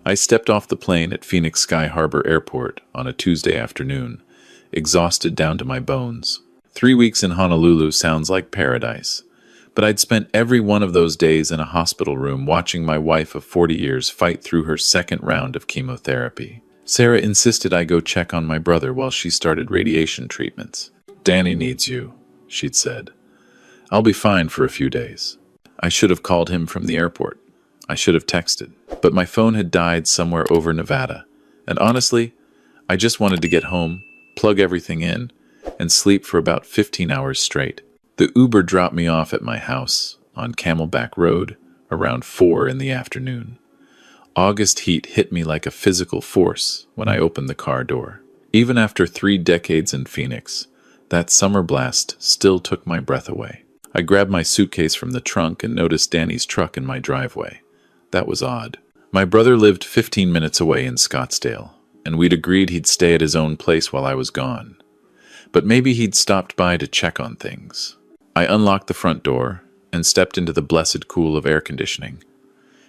I stepped off the plane at Phoenix Sky Harbor Airport on a Tuesday afternoon, exhausted down to my bones. 3 weeks in Honolulu sounds like paradise, but I'd spent every one of those days in a hospital room watching my wife of 40 years fight through her second round of chemotherapy. Sarah insisted I go check on my brother while she started radiation treatments. "Danny needs you," she'd said. "I'll be fine for a few days." I should have called him from the airport. I should have texted. But my phone had died somewhere over Nevada. And honestly, I just wanted to get home, plug everything in, and sleep for about 15 hours straight. The Uber dropped me off at my house on Camelback Road around 4 in the afternoon. August heat hit me like a physical force when I opened the car door. Even after 3 decades in Phoenix, that summer blast still took my breath away. I grabbed my suitcase from the trunk and noticed Danny's truck in my driveway. That was odd. My brother lived 15 minutes away in Scottsdale, and we'd agreed he'd stay at his own place while I was gone. But maybe he'd stopped by to check on things. I unlocked the front door and stepped into the blessed cool of air conditioning.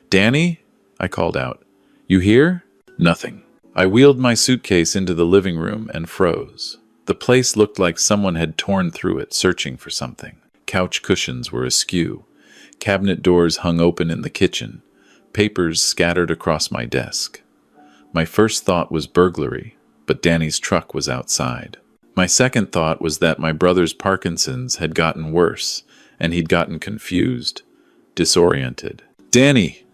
"Danny?" I called out. "You here?" Nothing. I wheeled my suitcase into the living room and froze. The place looked like someone had torn through it, searching for something. Couch cushions were askew. Cabinet doors hung open in the kitchen. Papers scattered across my desk. My first thought was burglary, but Danny's truck was outside. My second thought was that my brother's Parkinson's had gotten worse, and he'd gotten confused, disoriented. "Danny!"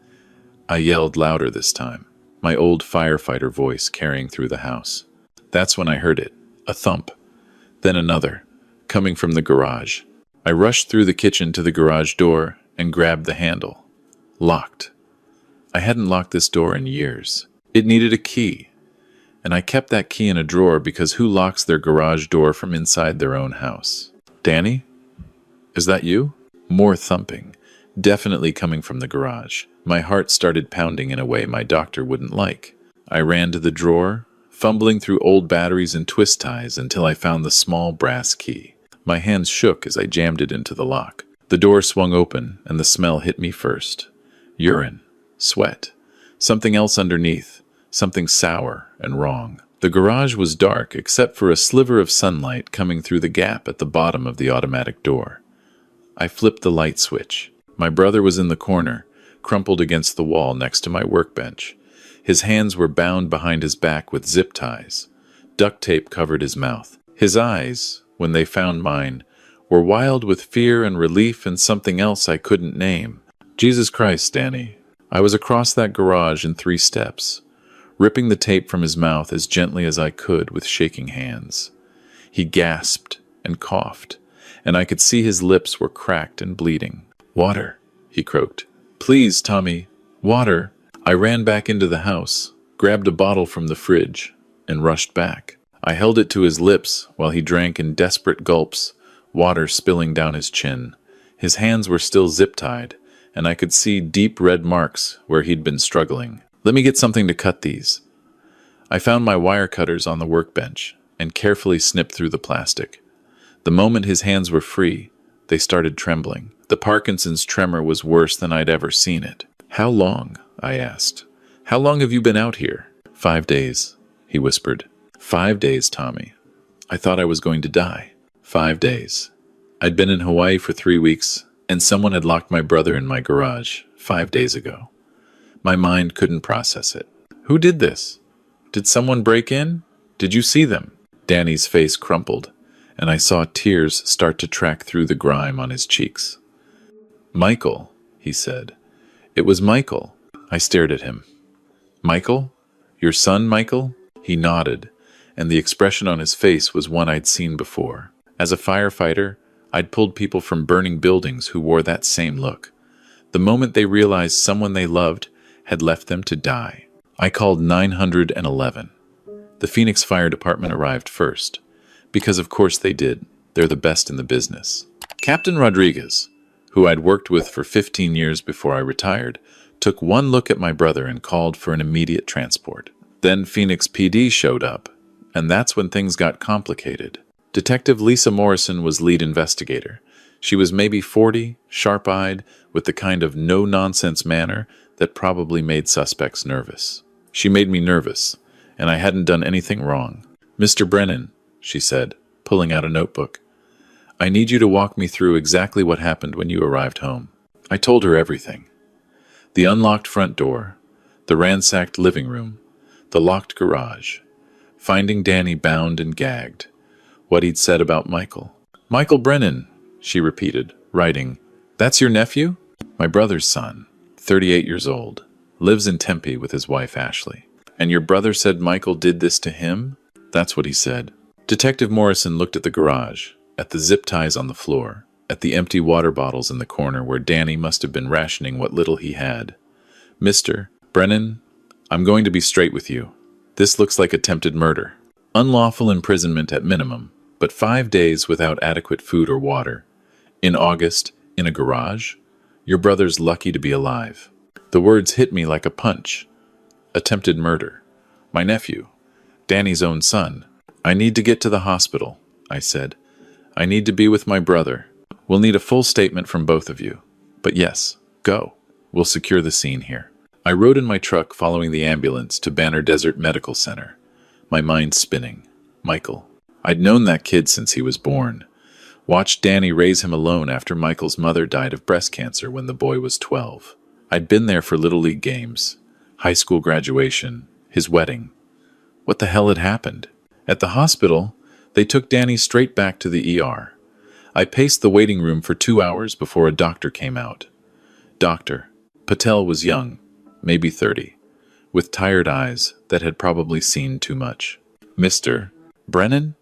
I yelled louder this time, my old firefighter voice carrying through the house. That's when I heard it, a thump, then another, coming from the garage. I rushed through the kitchen to the garage door and grabbed the handle. Locked. I hadn't locked this door in years. It needed a key, and I kept that key in a drawer because who locks their garage door from inside their own house? "Danny? Is that you?" More thumping, definitely coming from the garage. My heart started pounding in a way my doctor wouldn't like. I ran to the drawer, fumbling through old batteries and twist ties until I found the small brass key. My hands shook as I jammed it into the lock. The door swung open, and the smell hit me first. Urine. Sweat. Something else underneath. Something sour and wrong. The garage was dark except for a sliver of sunlight coming through the gap at the bottom of the automatic door. I flipped the light switch. My brother was in the corner, crumpled against the wall next to my workbench. His hands were bound behind his back with zip ties. Duct tape covered his mouth. His eyes, when they found mine, were wild with fear and relief and something else I couldn't name. Jesus Christ, Danny. I was across that garage in 3 steps, ripping the tape from his mouth as gently as I could with shaking hands. He gasped and coughed, and I could see his lips were cracked and bleeding. "Water," he croaked. "Please, Tommy, water." I ran back into the house, grabbed a bottle from the fridge, and rushed back. I held it to his lips while he drank in desperate gulps, water spilling down his chin. His hands were still zip-tied, and I could see deep red marks where he'd been struggling. "Let me get something to cut these." I found my wire cutters on the workbench and carefully snipped through the plastic. The moment his hands were free, they started trembling. The Parkinson's tremor was worse than I'd ever seen it. "How long?" I asked. "How long have you been out here?" 5 days, he whispered. 5 days, Tommy. I thought I was going to die. 5 days. I'd been in Hawaii for 3 weeks, and someone had locked my brother in my garage 5 days ago. My mind couldn't process it. Who did this? Did someone break in? Did you see them? Danny's face crumpled, and I saw tears start to track through the grime on his cheeks. "Michael," he said. "It was Michael." I stared at him. "Michael? Your son, Michael?" He nodded, and the expression on his face was one I'd seen before. As a firefighter, I'd pulled people from burning buildings who wore that same look. The moment they realized someone they loved had left them to die. I called 911. The Phoenix Fire Department arrived first, because of course they did. They're the best in the business. Captain Rodriguez, who I'd worked with for 15 years before I retired, took one look at my brother and called for an immediate transport. Then Phoenix PD showed up, and that's when things got complicated. Detective Lisa Morrison was lead investigator. She was maybe 40, sharp-eyed, with the kind of no-nonsense manner that probably made suspects nervous. She made me nervous, and I hadn't done anything wrong. "Mr. Brennan," she said, pulling out a notebook, "I need you to walk me through exactly what happened when you arrived home." I told her everything. The unlocked front door, the ransacked living room, the locked garage, finding Danny bound and gagged, what he'd said about Michael. "Michael Brennan," she repeated, writing, "That's your nephew?" "My brother's son, 38 years old, lives in Tempe with his wife Ashley." "And your brother said Michael did this to him?" "That's what he said." Detective Morrison looked at the garage, at the zip ties on the floor, at the empty water bottles in the corner where Danny must have been rationing what little he had. "Mr. Brennan, I'm going to be straight with you. This looks like attempted murder. Unlawful imprisonment at minimum, but 5 days without adequate food or water. In August, in a garage? Your brother's lucky to be alive." The words hit me like a punch. Attempted murder. My nephew. Danny's own son. "I need to get to the hospital," I said. "I need to be with my brother. We'll need a full statement from both of you. But yes, go. We'll secure the scene here." I rode in my truck following the ambulance to Banner Desert Medical Center, my mind spinning. Michael. I'd known that kid since he was born. Watched Danny raise him alone after Michael's mother died of breast cancer when the boy was 12. I'd been there for Little League games, high school graduation, his wedding. What the hell had happened? At the hospital, they took Danny straight back to the ER. I paced the waiting room for 2 hours before a doctor came out. Dr. Patel was young, maybe 30, with tired eyes that had probably seen too much. "Mr. Brennan?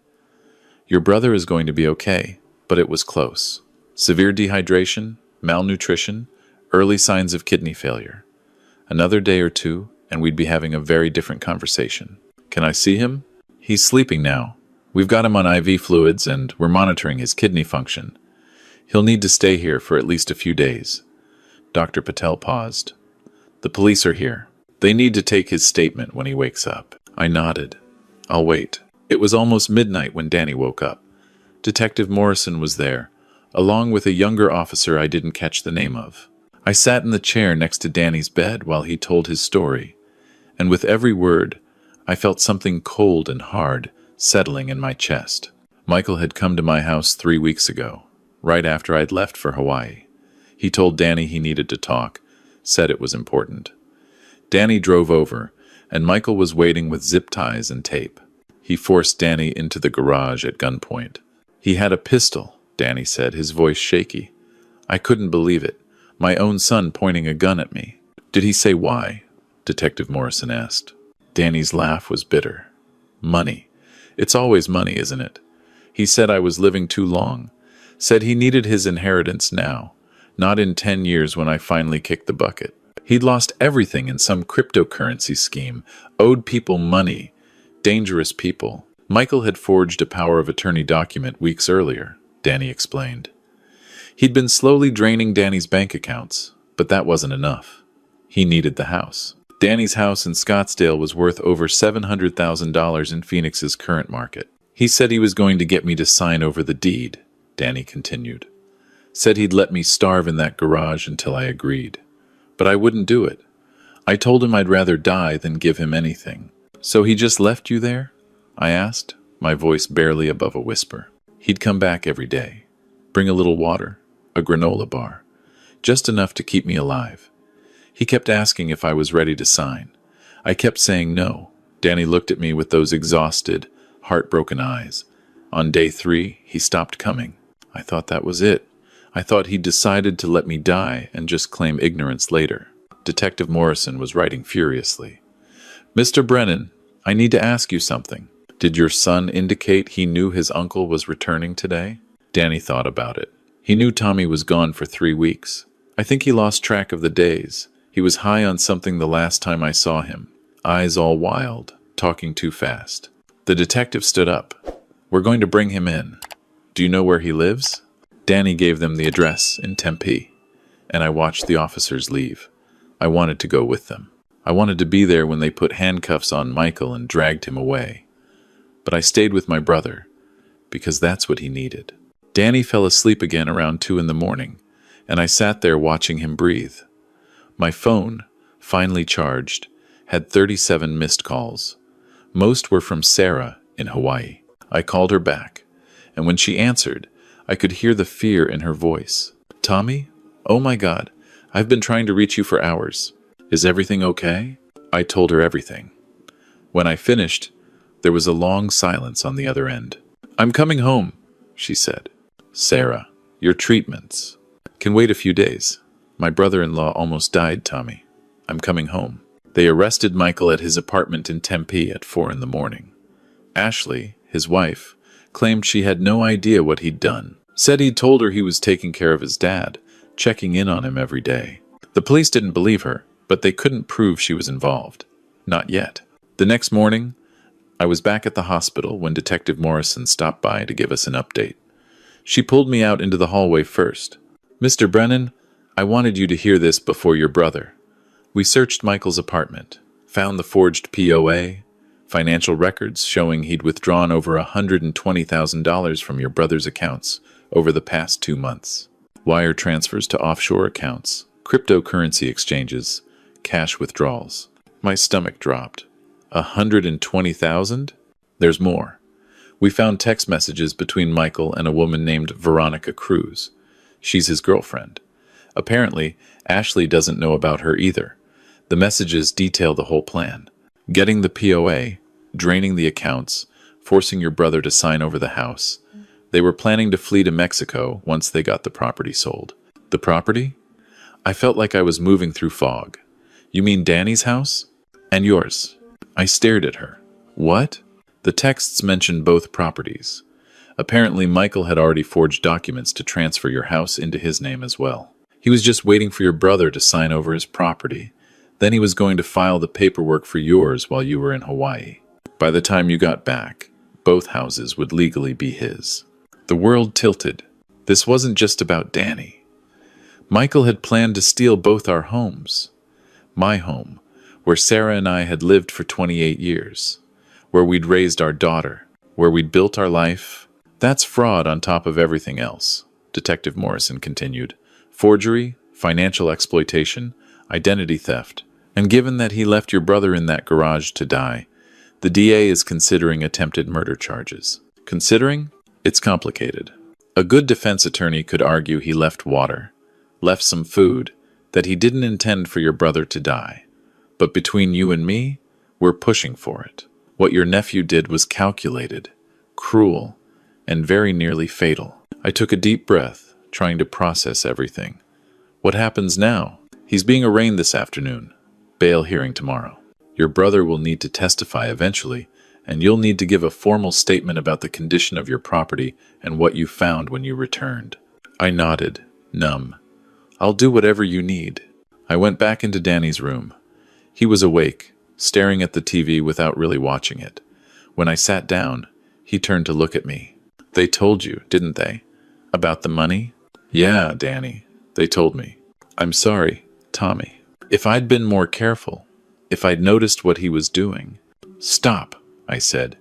Your brother is going to be okay, but it was close. Severe dehydration, malnutrition, early signs of kidney failure. Another day or two, and we'd be having a very different conversation. Can I see him? He's sleeping now. We've got him on IV fluids, and we're monitoring his kidney function. He'll need to stay here for at least a few days." Dr. Patel paused. "The police are here. They need to take his statement when he wakes up." I nodded. "I'll wait." It was almost midnight when Danny woke up. Detective Morrison was there, along with a younger officer I didn't catch the name of. I sat in the chair next to Danny's bed while he told his story, and with every word, I felt something cold and hard settling in my chest. Michael had come to my house 3 weeks ago, right after I'd left for Hawaii. He told Danny he needed to talk, said it was important. Danny drove over, and Michael was waiting with zip ties and tape. He forced Danny into the garage at gunpoint. "He had a pistol," Danny said, his voice shaky. I couldn't believe it. My own son pointing a gun at me. "Did he say why?" Detective Morrison asked. Danny's laugh was bitter. "Money. It's always money, isn't it? He said I was living too long. Said he needed his inheritance now, not in 10 years when I finally kicked the bucket. He'd lost everything in some cryptocurrency scheme, owed people money. Dangerous people. Michael had forged a power of attorney document weeks earlier," Danny explained. He'd been slowly draining Danny's bank accounts, but that wasn't enough. He needed the house. Danny's house in Scottsdale was worth over $700,000 in Phoenix's current market. "He said he was going to get me to sign over the deed," Danny continued. "Said he'd let me starve in that garage until I agreed. But I wouldn't do it. I told him I'd rather die than give him anything." "So he just left you there?" I asked, my voice barely above a whisper. "He'd come back every day. Bring a little water, a granola bar. Just enough to keep me alive. He kept asking if I was ready to sign. I kept saying no." Danny looked at me with those exhausted, heartbroken eyes. "On day 3, he stopped coming. I thought that was it. I thought he'd decided to let me die and just claim ignorance later." Detective Morrison was writing furiously. "Mr. Brennan, I need to ask you something. Did your son indicate he knew his uncle was returning today?" Danny thought about it. "He knew Tommy was gone for 3 weeks. I think he lost track of the days. He was high on something the last time I saw him. Eyes all wild, talking too fast." The detective stood up. "We're going to bring him in. Do you know where he lives?" Danny gave them the address in Tempe, and I watched the officers leave. I wanted to go with them. I wanted to be there when they put handcuffs on Michael and dragged him away. But I stayed with my brother, because that's what he needed. Danny fell asleep again around 2 in the morning, and I sat there watching him breathe. My phone, finally charged, had 37 missed calls. Most were from Sarah in Hawaii. I called her back, and when she answered, I could hear the fear in her voice. "Tommy? Oh my God, I've been trying to reach you for hours. Is everything okay?" I told her everything. When I finished, there was a long silence on the other end. "I'm coming home," she said. "Sarah, your treatments can wait a few days. My brother-in-law almost died, Tommy. I'm coming home." They arrested Michael at his apartment in Tempe at 4 in the morning. Ashley, his wife, claimed she had no idea what he'd done. Said he'd told her he was taking care of his dad, checking in on him every day. The police didn't believe her, but they couldn't prove she was involved. Not yet. The next morning, I was back at the hospital when Detective Morrison stopped by to give us an update. She pulled me out into the hallway first. "Mr. Brennan, I wanted you to hear this before your brother. We searched Michael's apartment, found the forged POA, financial records showing he'd withdrawn over $120,000 from your brother's accounts over the past 2 months. Wire transfers to offshore accounts, cryptocurrency exchanges, cash withdrawals." My stomach dropped. 120,000? There's more. We found text messages between Michael and a woman named Veronica Cruz. She's his girlfriend. Apparently, Ashley doesn't know about her either. The messages detail the whole plan. Getting the POA, draining the accounts, forcing your brother to sign over the house. They were planning to flee to Mexico once they got the property sold. The property? I felt like I was moving through fog. "You mean Danny's house? And yours?" I stared at her. "What?" The texts mentioned both properties. Apparently, Michael had already forged documents to transfer your house into his name as well. He was just waiting for your brother to sign over his property. Then he was going to file the paperwork for yours while you were in Hawaii. By the time you got back, both houses would legally be his. The world tilted. This wasn't just about Danny. Michael had planned to steal both our homes. My home, where Sarah and I had lived for 28 years, where we'd raised our daughter, where we'd built our life. That's fraud on top of everything else, Detective Morrison continued. Forgery, financial exploitation, identity theft. And given that he left your brother in that garage to die, the DA is considering attempted murder charges. Considering? It's complicated. A good defense attorney could argue he left water, left some food, that he didn't intend for your brother to die. But between you and me, we're pushing for it. What your nephew did was calculated, cruel, and very nearly fatal. I took a deep breath, trying to process everything. What happens now? He's being arraigned this afternoon. Bail hearing tomorrow. Your brother will need to testify eventually, and you'll need to give a formal statement about the condition of your property and what you found when you returned. I nodded, numb. I'll do whatever you need. I went back into Danny's room. He was awake, staring at the TV without really watching it. When I sat down, he turned to look at me. They told you, didn't they? About the money? Yeah, Danny, they told me. I'm sorry, Tommy. If I'd been more careful, if I'd noticed what he was doing. Stop, I said.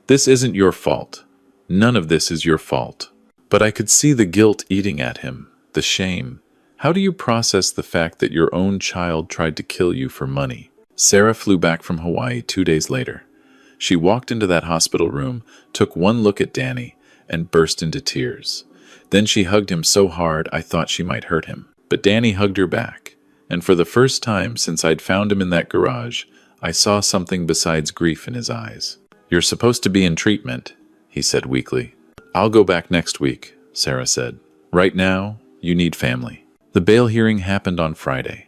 This isn't your fault. None of this is your fault. But I could see the guilt eating at him, the shame. How do you process the fact that your own child tried to kill you for money? Sarah flew back from Hawaii 2 days later. She walked into that hospital room, took one look at Danny, and burst into tears. Then she hugged him so hard I thought she might hurt him. But Danny hugged her back, and for the first time since I'd found him in that garage, I saw something besides grief in his eyes. You're supposed to be in treatment, he said weakly. I'll go back next week, Sarah said. Right now, you need family. The bail hearing happened on Friday.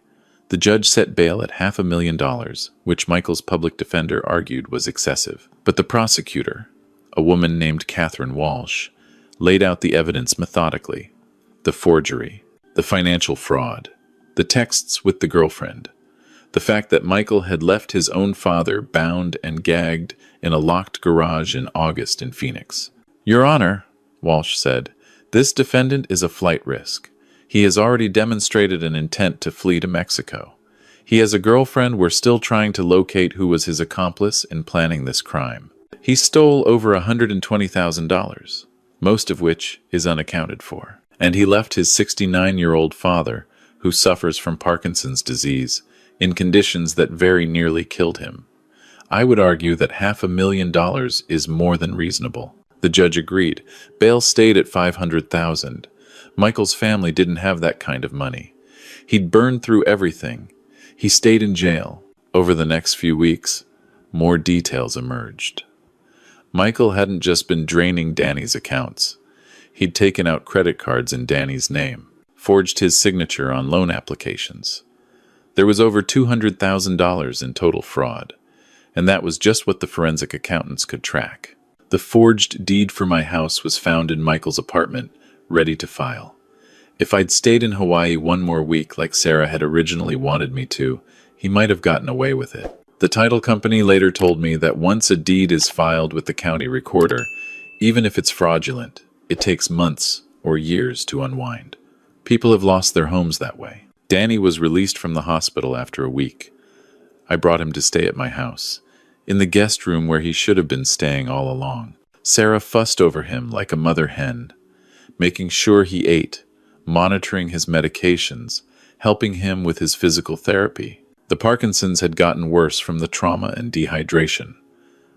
The judge set bail at $500,000, which Michael's public defender argued was excessive. But the prosecutor, a woman named Catherine Walsh, laid out the evidence methodically. The forgery, the financial fraud, the texts with the girlfriend, the fact that Michael had left his own father bound and gagged in a locked garage in August in Phoenix. Your Honor, Walsh said, this defendant is a flight risk. He has already demonstrated an intent to flee to Mexico. He has a girlfriend we're still trying to locate who was his accomplice in planning this crime. He stole over $120,000, most of which is unaccounted for. And he left his 69-year-old father, who suffers from Parkinson's disease, in conditions that very nearly killed him. I would argue that $500,000 is more than reasonable. The judge agreed. Bail stayed at $500,000. Michael's family didn't have that kind of money. He'd burned through everything. He stayed in jail. Over the next few weeks, more details emerged. Michael hadn't just been draining Danny's accounts. He'd taken out credit cards in Danny's name, forged his signature on loan applications. There was over $200,000 in total fraud, and that was just what the forensic accountants could track. The forged deed for my house was found in Michael's apartment, ready to file. If I'd stayed in Hawaii one more week like Sarah had originally wanted me to, he might have gotten away with it. The title company later told me that once a deed is filed with the county recorder, even if it's fraudulent, it takes months or years to unwind. People have lost their homes that way. Danny was released from the hospital after a week. I brought him to stay at my house, in the guest room where he should have been staying all along. Sarah fussed over him like a mother hen, making sure he ate, monitoring his medications, helping him with his physical therapy. The Parkinson's had gotten worse from the trauma and dehydration,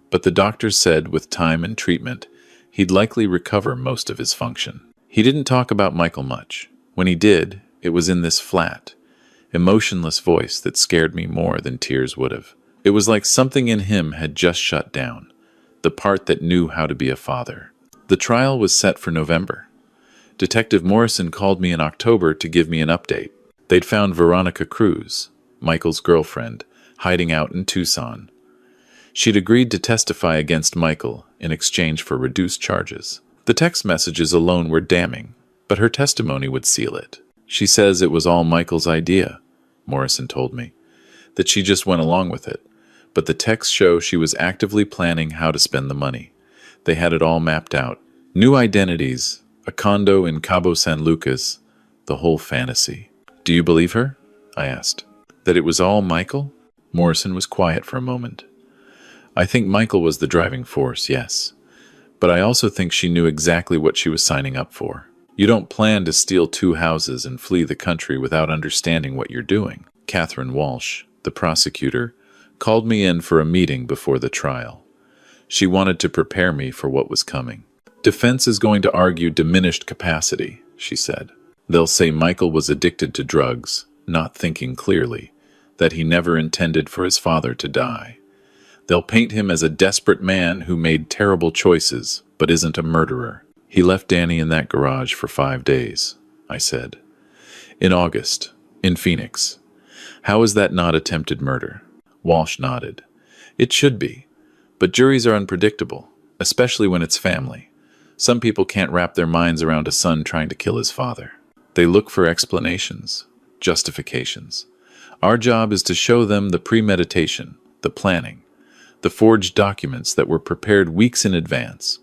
but the doctors said with time and treatment, he'd likely recover most of his function. He didn't talk about Michael much. When he did, it was in this flat, emotionless voice that scared me more than tears would have. It was like something in him had just shut down, the part that knew how to be a father. The trial was set for November. Detective Morrison called me in October to give me an update. They'd found Veronica Cruz, Michael's girlfriend, hiding out in Tucson. She'd agreed to testify against Michael in exchange for reduced charges. The text messages alone were damning, but her testimony would seal it. She says it was all Michael's idea, Morrison told me, that she just went along with it. But the texts show she was actively planning how to spend the money. They had it all mapped out. New identities, a condo in Cabo San Lucas, the whole fantasy. Do you believe her? I asked. That it was all Michael? Morrison was quiet for a moment. I think Michael was the driving force, yes. But I also think she knew exactly what she was signing up for. You don't plan to steal 2 houses and flee the country without understanding what you're doing. Catherine Walsh, the prosecutor, called me in for a meeting before the trial. She wanted to prepare me for what was coming. Defense is going to argue diminished capacity, she said. They'll say Michael was addicted to drugs, not thinking clearly, that he never intended for his father to die. They'll paint him as a desperate man who made terrible choices, but isn't a murderer. He left Danny in that garage for 5 days, I said. In August, in Phoenix. How is that not attempted murder? Walsh nodded. It should be, but juries are unpredictable, especially when it's family. Some people can't wrap their minds around a son trying to kill his father. They look for explanations, justifications. Our job is to show them the premeditation, the planning, the forged documents that were prepared weeks in advance,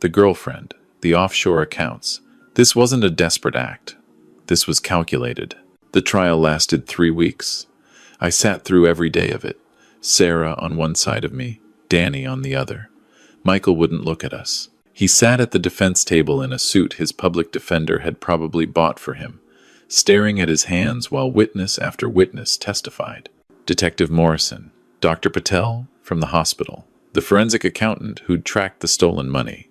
the girlfriend, the offshore accounts. This wasn't a desperate act. This was calculated. The trial lasted 3 weeks. I sat through every day of it. Sarah on one side of me, Danny on the other. Michael wouldn't look at us. He sat at the defense table in a suit his public defender had probably bought for him, staring at his hands while witness after witness testified. Detective Morrison, Dr. Patel from the hospital, the forensic accountant who'd tracked the stolen money,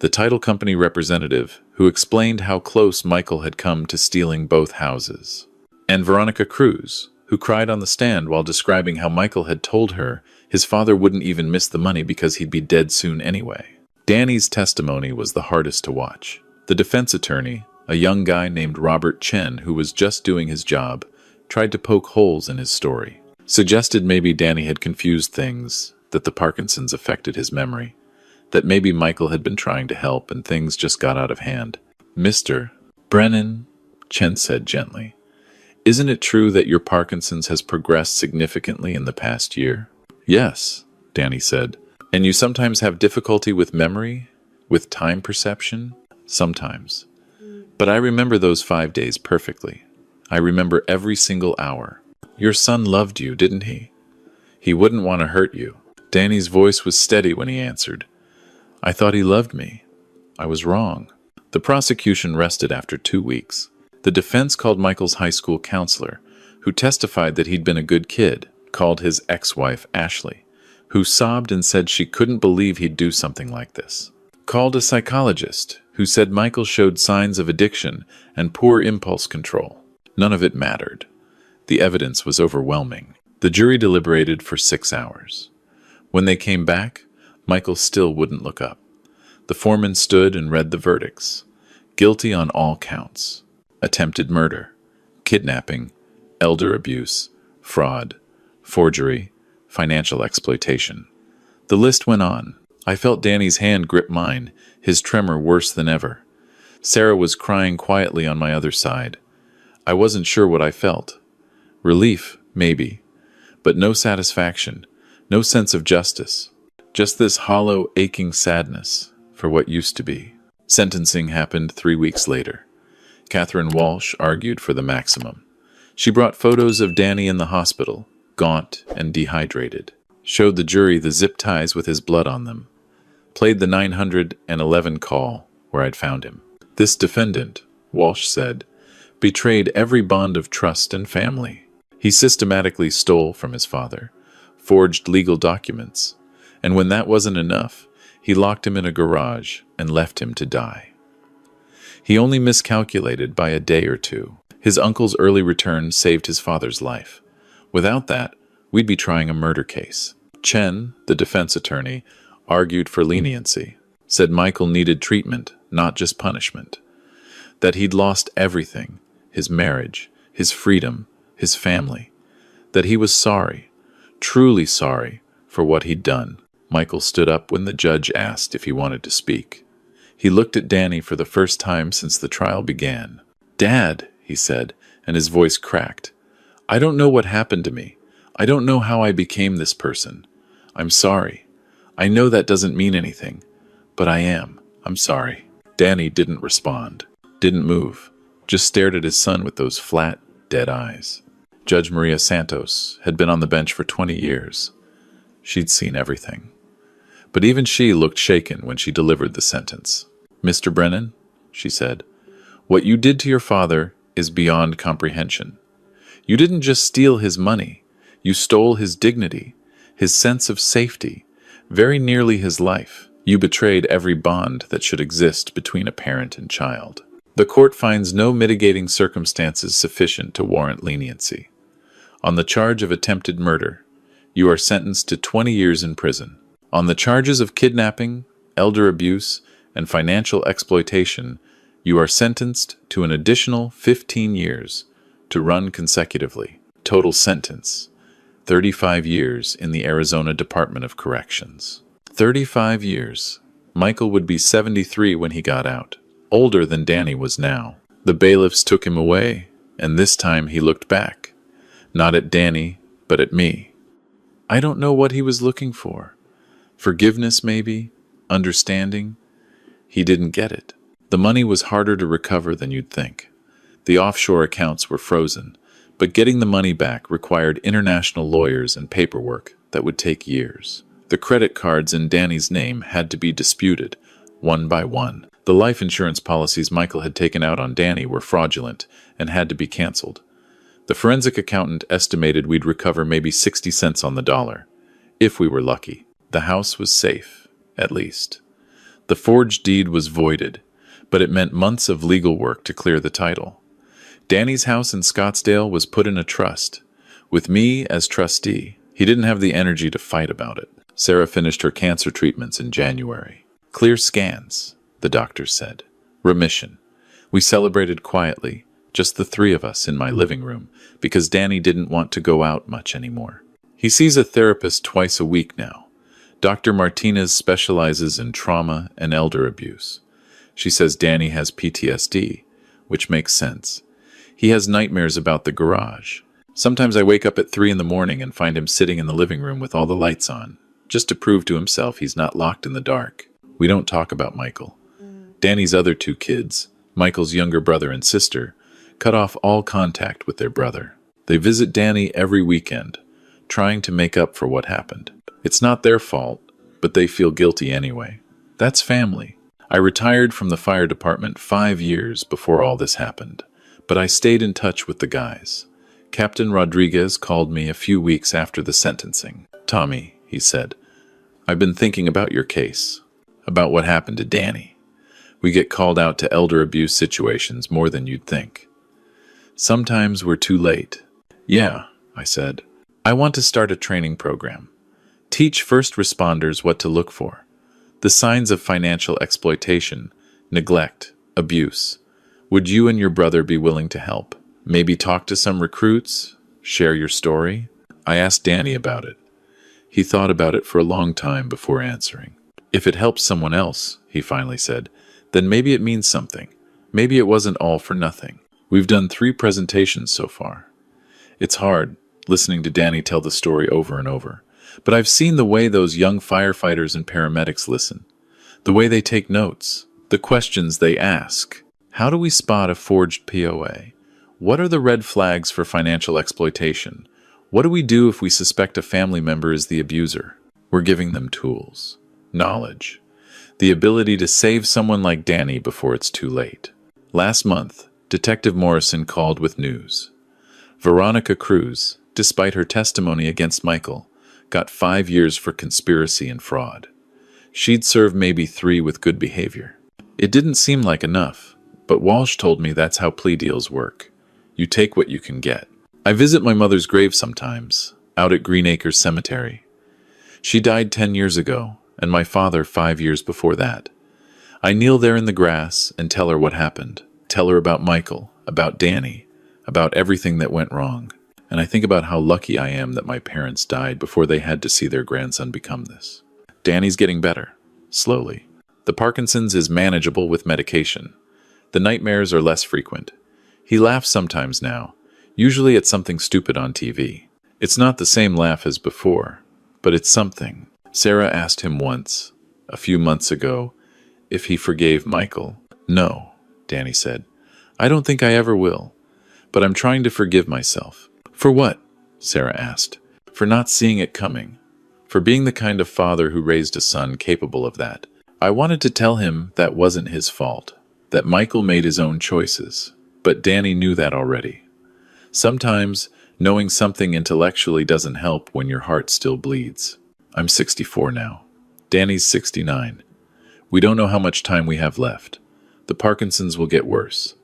the title company representative who explained how close Michael had come to stealing both houses, and Veronica Cruz, who cried on the stand while describing how Michael had told her his father wouldn't even miss the money because he'd be dead soon anyway. Danny's testimony was the hardest to watch. The defense attorney, a young guy named Robert Chen who was just doing his job, tried to poke holes in his story. Suggested maybe Danny had confused things, that the Parkinson's affected his memory, that maybe Michael had been trying to help and things just got out of hand. Mr. Brennan, Chen said gently, isn't it true that your Parkinson's has progressed significantly in the past year? Yes, Danny said. And you sometimes have difficulty with memory, with time perception? Sometimes. But I remember those 5 days perfectly. I remember every single hour. Your son loved you, didn't he? He wouldn't want to hurt you. Danny's voice was steady when he answered. I thought he loved me. I was wrong. The prosecution rested after 2 weeks. The defense called Michael's high school counselor, who testified that he'd been a good kid, called his ex-wife Ashley, who sobbed and said she couldn't believe he'd do something like this. Called a psychologist, who said Michael showed signs of addiction and poor impulse control. None of it mattered. The evidence was overwhelming. The jury deliberated for 6 hours. When they came back, Michael still wouldn't look up. The foreman stood and read the verdicts. Guilty on all counts. Attempted murder, kidnapping, elder abuse, fraud, forgery, financial exploitation. The list went on. I felt Danny's hand grip mine, his tremor worse than ever. Sarah was crying quietly on my other side. I wasn't sure what I felt. Relief, maybe, but no satisfaction, no sense of justice. Just this hollow, aching sadness for what used to be. Sentencing happened 3 weeks later. Catherine Walsh argued for the maximum. She brought photos of Danny in the hospital, gaunt and dehydrated. Showed the jury the zip ties with his blood on them. Played the 911 call where I'd found him. This defendant, Walsh said, betrayed every bond of trust and family. He systematically stole from his father, forged legal documents, and when that wasn't enough, he locked him in a garage and left him to die. He only miscalculated by a day or two. His uncle's early return saved his father's life. Without that, we'd be trying a murder case. Chen, the defense attorney, argued for leniency, said Michael needed treatment, not just punishment. That he'd lost everything, his marriage, his freedom, his family. That he was sorry, truly sorry, for what he'd done. Michael stood up when the judge asked if he wanted to speak. He looked at Danny for the first time since the trial began. "Dad," he said, and his voice cracked. "I don't know what happened to me. I don't know how I became this person. I'm sorry. I know that doesn't mean anything, but I am. I'm sorry." Danny didn't respond, didn't move, just stared at his son with those flat, dead eyes. Judge Maria Santos had been on the bench for 20 years. She'd seen everything. But even she looked shaken when she delivered the sentence. "Mr. Brennan," she said, "what you did to your father is beyond comprehension. You didn't just steal his money. You stole his dignity, his sense of safety, very nearly his life. You betrayed every bond that should exist between a parent and child. The court finds no mitigating circumstances sufficient to warrant leniency. On the charge of attempted murder, you are sentenced to 20 years in prison. On the charges of kidnapping, elder abuse, and financial exploitation, you are sentenced to an additional 15 years to run consecutively. Total sentence, 35 years in the Arizona Department of Corrections. 35 years. Michael would be 73 when he got out, older than Danny was now. The bailiffs took him away, and this time he looked back. Not at Danny, but at me. I don't know what he was looking for. Forgiveness, maybe? Understanding? He didn't get it. The money was harder to recover than you'd think. The offshore accounts were frozen, but getting the money back required international lawyers and paperwork that would take years. The credit cards in Danny's name had to be disputed, one by one. The life insurance policies Michael had taken out on Danny were fraudulent and had to be canceled. The forensic accountant estimated we'd recover maybe 60 cents on the dollar, if we were lucky. The house was safe, at least. The forged deed was voided, but it meant months of legal work to clear the title. Danny's house in Scottsdale was put in a trust, with me as trustee. He didn't have the energy to fight about it. Sarah finished her cancer treatments in January. Clear scans, the doctor said. Remission. We celebrated quietly, just the three of us in my living room, because Danny didn't want to go out much anymore. He sees a therapist twice a week now. Dr. Martinez specializes in trauma and elder abuse. She says Danny has PTSD, which makes sense. He has nightmares about the garage. Sometimes I wake up at 3 in the morning and find him sitting in the living room with all the lights on, just to prove to himself he's not locked in the dark. We don't talk about Michael. Danny's other 2 kids, Michael's younger brother and sister, cut off all contact with their brother. They visit Danny every weekend, trying to make up for what happened. It's not their fault, but they feel guilty anyway. That's family. I retired from the fire department 5 years before all this happened, but I stayed in touch with the guys. Captain Rodriguez called me a few weeks after the sentencing. "Tommy," he said, "I've been thinking about your case, about what happened to Danny. We get called out to elder abuse situations more than you'd think. Sometimes we're too late." "Yeah," I said. "I want to start a training program. Teach first responders what to look for. The signs of financial exploitation, neglect, abuse. Would you and your brother be willing to help? Maybe talk to some recruits? Share your story?" I asked Danny about it. He thought about it for a long time before answering. "If it helps someone else," he finally said, "then maybe it means something. Maybe it wasn't all for nothing. We've done 3 presentations so far." It's hard, listening to Danny tell the story over and over. But I've seen the way those young firefighters and paramedics listen, the way they take notes, the questions they ask. How do we spot a forged POA? What are the red flags for financial exploitation? What do we do if we suspect a family member is the abuser? We're giving them tools, knowledge, the ability to save someone like Danny before it's too late. Last month, Detective Morrison called with news. Veronica Cruz, despite her testimony against Michael, got 5 years for conspiracy and fraud. She'd serve maybe 3 with good behavior. It didn't seem like enough, but Walsh told me that's how plea deals work. You take what you can get. I visit my mother's grave sometimes, out at Green Acres Cemetery. She died 10 years ago, and my father 5 years before that. I kneel there in the grass and tell her what happened. Tell her about Michael, about Danny, about everything that went wrong. And I think about how lucky I am that my parents died before they had to see their grandson become this. Danny's getting better, slowly. The Parkinson's is manageable with medication. The nightmares are less frequent. He laughs sometimes now, usually at something stupid on TV. It's not the same laugh as before, but it's something. Sarah asked him once, a few months ago, if he forgave Michael. "No," Danny said. "I don't think I ever will, but I'm trying to forgive myself." "For what?" Sarah asked. "For not seeing it coming. For being the kind of father who raised a son capable of that. I wanted to tell him that wasn't his fault, that Michael made his own choices, but Danny knew that already. Sometimes, knowing something intellectually doesn't help when your heart still bleeds. I'm 64 now. Danny's 69. We don't know how much time we have left. The Parkinson's will get worse.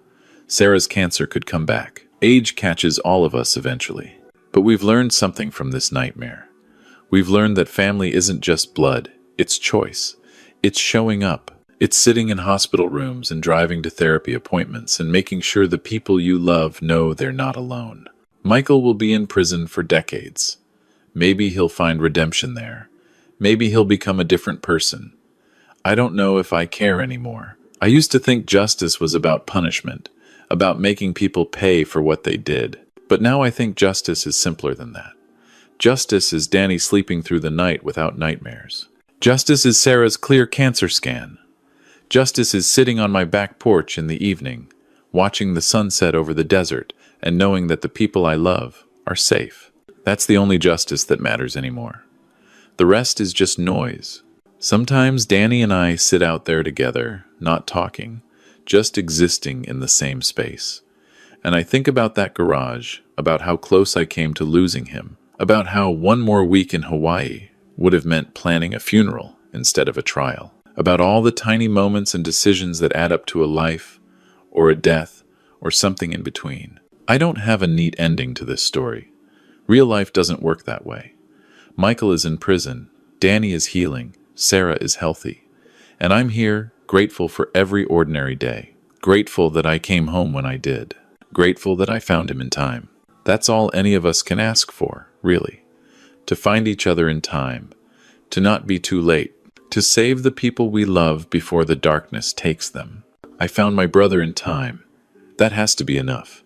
Sarah's cancer could come back. Age catches all of us eventually. But we've learned something from this nightmare. We've learned that family isn't just blood, it's choice. It's showing up. It's sitting in hospital rooms and driving to therapy appointments and making sure the people you love know they're not alone. Michael will be in prison for decades. Maybe he'll find redemption there. Maybe he'll become a different person. I don't know if I care anymore. I used to think justice was about punishment, about making people pay for what they did. But now I think justice is simpler than that. Justice is Danny sleeping through the night without nightmares. Justice is Sarah's clear cancer scan. Justice is sitting on my back porch in the evening, watching the sunset over the desert and knowing that the people I love are safe. That's the only justice that matters anymore. The rest is just noise. Sometimes Danny and I sit out there together, not talking, just existing in the same space. And I think about that garage, about how close I came to losing him, about how one more week in Hawaii would have meant planning a funeral instead of a trial, about all the tiny moments and decisions that add up to a life, or a death, or something in between. I don't have a neat ending to this story. Real life doesn't work that way. Michael is in prison, Danny is healing, Sarah is healthy. And I'm here, grateful for every ordinary day. Grateful that I came home when I did. Grateful that I found him in time. That's all any of us can ask for, really. To find each other in time. To not be too late. To save the people we love before the darkness takes them. I found my brother in time. That has to be enough.